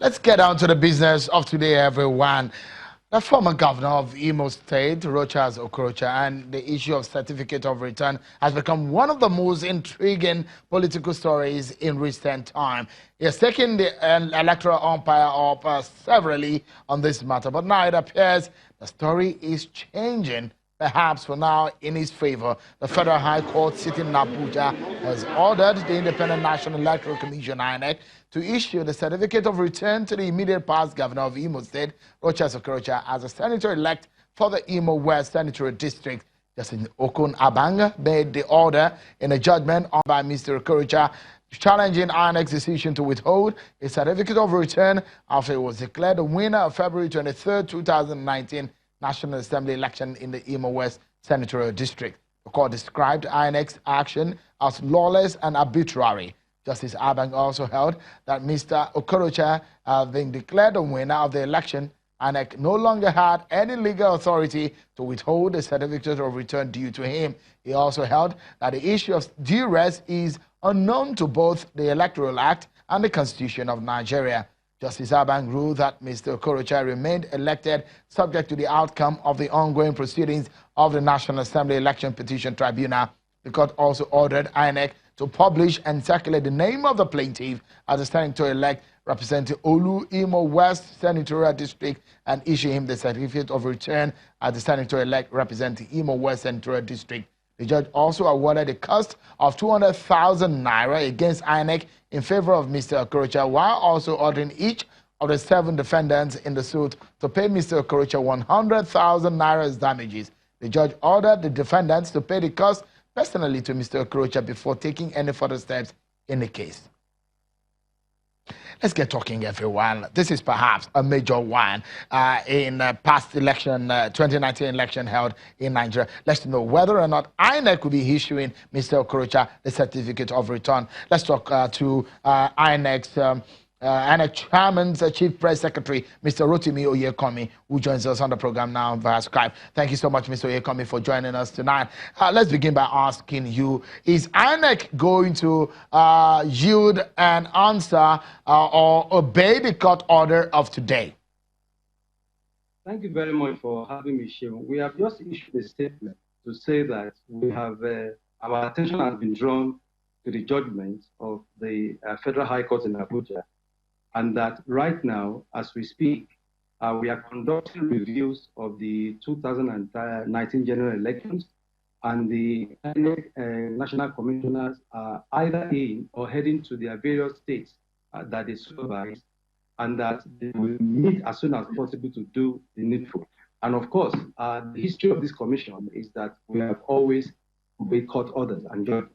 Let's get down to the business of today, everyone. The former governor of Imo State, Okorocha, and the issue of certificate of return has become one of the most intriguing political stories in recent time. He has taken the electoral umpire up severally on this matter, but now it appears the story is changing. Perhaps for now in his favor. The Federal High Court sitting in Abuja has ordered the Independent National Electoral Commission INEC to issue the certificate of return to the immediate past governor of Imo State, Okorocha, as a senator-elect for the Imo West Senatorial District. Justice Okon Abang made the order in a judgment by Mr. Okorocha challenging INEC's decision to withhold a certificate of return after it was declared the winner of February 23, 2019 National Assembly election in the Imo West Senatorial District. The court described INEC's action as lawless and arbitrary. Justice Abang also held that Mr. Okorocha, being declared the winner of the election, INEC no longer had any legal authority to withhold the certificate of return due to him. He also held that the issue of duress is unknown to both the Electoral Act and the Constitution of Nigeria. Justice Abang ruled that Mr. Okorocha remained elected subject to the outcome of the ongoing proceedings of the National Assembly Election Petition Tribunal. The court also ordered INEC to publish and circulate the name of the plaintiff as a senator-elect representing Olu Imo West Senatorial District and issue him the certificate of return as the senator-elect representing Imo West Senatorial District. The judge also awarded a cost of 200,000 naira against INEC in favor of Mr. Okorocha, while also ordering each of the 7 defendants in the suit to pay Mr. Okorocha 100,000 naira as damages. The judge ordered the defendants to pay the cost personally to Mr. Okorocha before taking any further steps in the case. Let's get talking, everyone. This is perhaps a major one in past election, 2019 election held in Nigeria. Let's know whether or not INEC will be issuing Mr. Okorocha the certificate of return. Let's talk to INEC's INEC Chairman's Chief Press Secretary, Mr. Rotimi Oyekomi, who joins us on the program now via Skype. Thank you so much, Mr. Oyekomi, for joining us tonight. Let's begin by asking you, is INEC going to yield an answer or obey the court order of today? Thank you very much for having me, Shiv. We have just issued a statement to say that we have our attention has been drawn to the judgment of the Federal High Court in Abuja, and that right now, as we speak, we are conducting reviews of the 2019 general elections, and the national commissioners are either in or heading to their various states that they supervise, and that they will meet as soon as possible to do the needful. And of course, the history of this commission is that we have always obeyed court orders and judgments.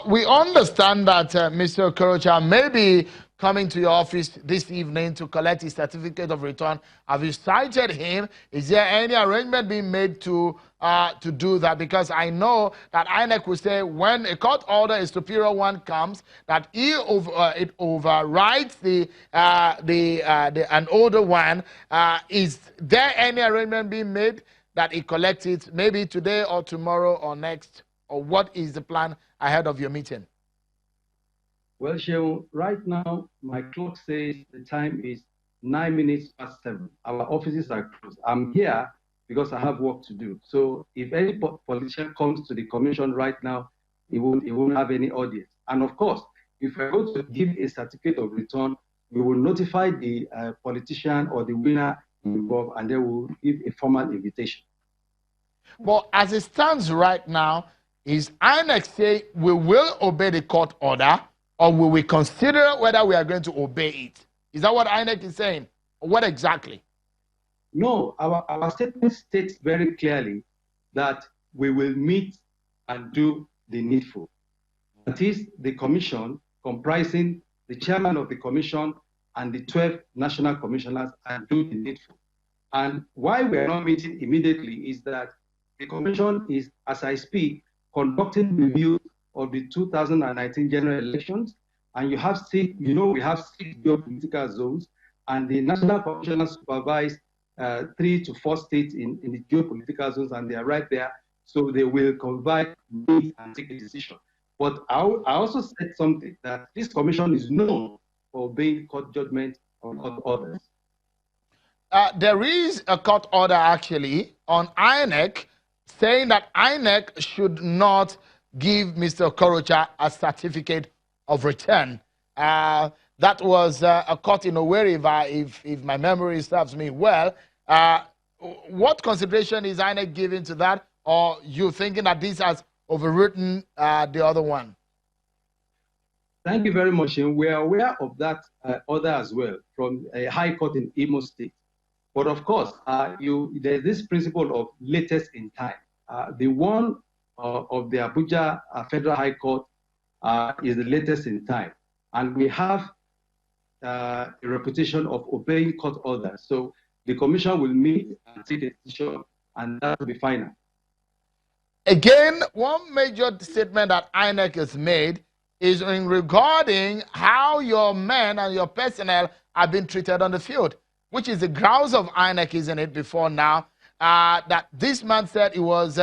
We understand that Mr. Okorocha may be coming to your office this evening to collect his certificate of return. Have you cited him? Is there any arrangement being made to do that? Because I know that INEC will say when a court order, a superior one, comes, that it overrides an older one. Is there any arrangement being made that he collects it maybe today or tomorrow or next? Or what is the plan ahead of your meeting? Well, Shehu, right now, my clock says the time is 9 minutes past 7. Our offices are closed. I'm here because I have work to do. So if any politician comes to the commission right now, he won't have any audience. And of course, if we're going to give a certificate of return, we will notify the politician or the winner involved, and they will give a formal invitation. But as it stands right now, is INEC say we will obey the court order, or will we consider whether we are going to obey it? Is that what INEC is saying? Or what exactly? No, our statement states very clearly that we will meet and do the needful. That is the commission comprising the chairman of the commission and the 12 national commissioners, and do the needful. And why we are not meeting immediately is that the commission is, as I speak, conducting review of the 2019 general elections, and we have 6 geopolitical zones, and the national commissioners supervise 3 to 4 states in the geopolitical zones, and they are right there, so they will convene and take a decision. But I also said something, that this commission is known for obeying court judgment or court orders. There is a court order actually on INEC saying that INEC should not give Mr. Okorocha a certificate of return. That was a court in Owerri, if my memory serves me well. What consideration is INEC giving to that, or you thinking that this has overwritten the other one? Thank you very much. We are aware of that order as well from a high court in Imo State. But of course, there's this principle of latest in time. The one of the Abuja Federal High Court is the latest in time. And we have a reputation of obeying court orders. So the commission will meet and take a decision, and that will be final. Again, one major statement that INEC has made is in regarding how your men and your personnel are being treated on the field, which is the grounds of INEC, isn't it, before now, that this man said he was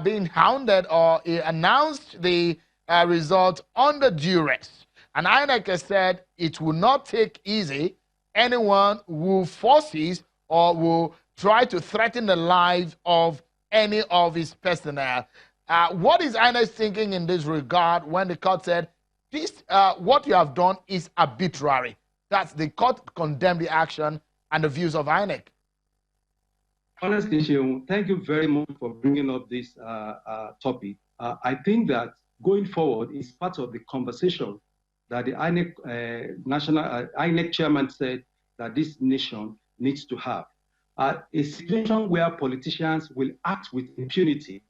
being hounded, or he announced the result under duress. And INEC has said it will not take easy anyone who forces or will try to threaten the lives of any of his personnel. What is INEC thinking in this regard when the court said, this, what you have done is arbitrary? That's the court condemned the action and the views of INEC. Honestly, thank you very much for bringing up this topic. I think that going forward is part of the conversation that the INEC, INEC chairman said that this nation needs to have. A situation where politicians will act with impunity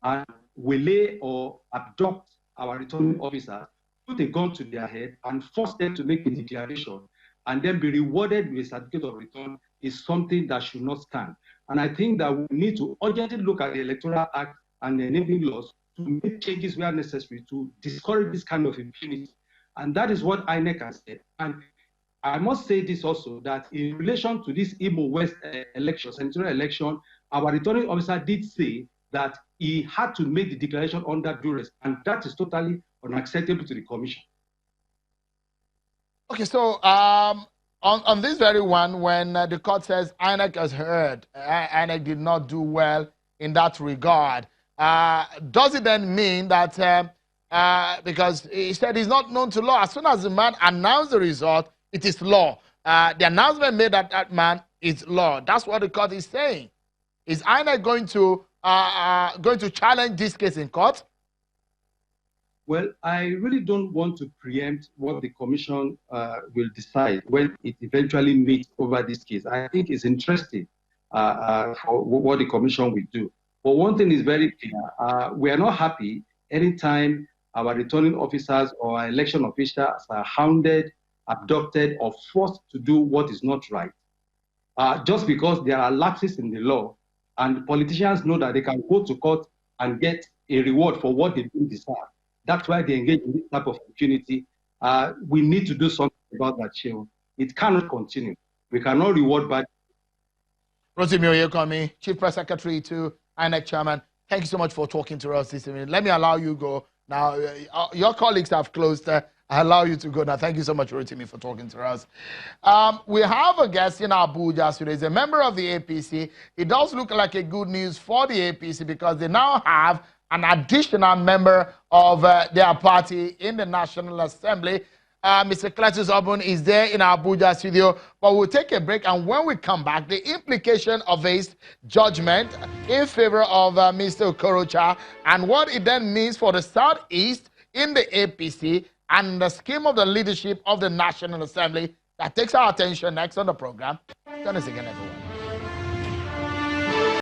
and waylay or abduct our returning officers, put a gun to their head and force them to make a declaration and then be rewarded with a certificate of return is something that should not stand. And I think that we need to urgently look at the Electoral Act and the enabling laws to make changes where necessary to discourage this kind of impunity. And that is what INEC has said. And I must say this also, that in relation to this Imo West election, senatorial election, our returning officer did say that he had to make the declaration under duress, and that is totally unacceptable to the commission. Okay, so on this very one, when the court says INEC has heard, INEC did not do well in that regard, does it then mean that, because he said he's not known to law, as soon as the man announced the result, it is law. The announcement made that that man is law. That's what the court is saying. Is INEC going to challenge this case in court? Well, I really don't want to preempt what the commission will decide when it eventually meets over this case. I think it's interesting for what the commission will do. But one thing is very clear. We are not happy anytime our returning officers or our election officials are hounded, abducted, or forced to do what is not right. Just because there are lapses in the law and politicians know that they can go to court and get a reward for what they do deserve. That's why they engage in this type of impunity. We need to do something about that, Shehu. It cannot continue. We cannot reward bad. Rotimi Oyekomi, Chief Press Secretary to INEC Chairman, thank you so much for talking to us this evening. Let me allow you go. Now, your colleagues have closed. I allow you to go now. Thank you so much, Rotimi, for talking to us. We have a guest in Abuja today. He's a member of the APC. It does look like a good news for the APC because they now have an additional member of their party in the National Assembly. Mr. Cletus Obun is there in our Abuja studio, but we'll take a break, and when we come back, the implication of his judgment in favor of Mr. Okorocha and what it then means for the Southeast in the APC and the scheme of the leadership of the National Assembly. That takes our attention next on the program. Join us again, everyone.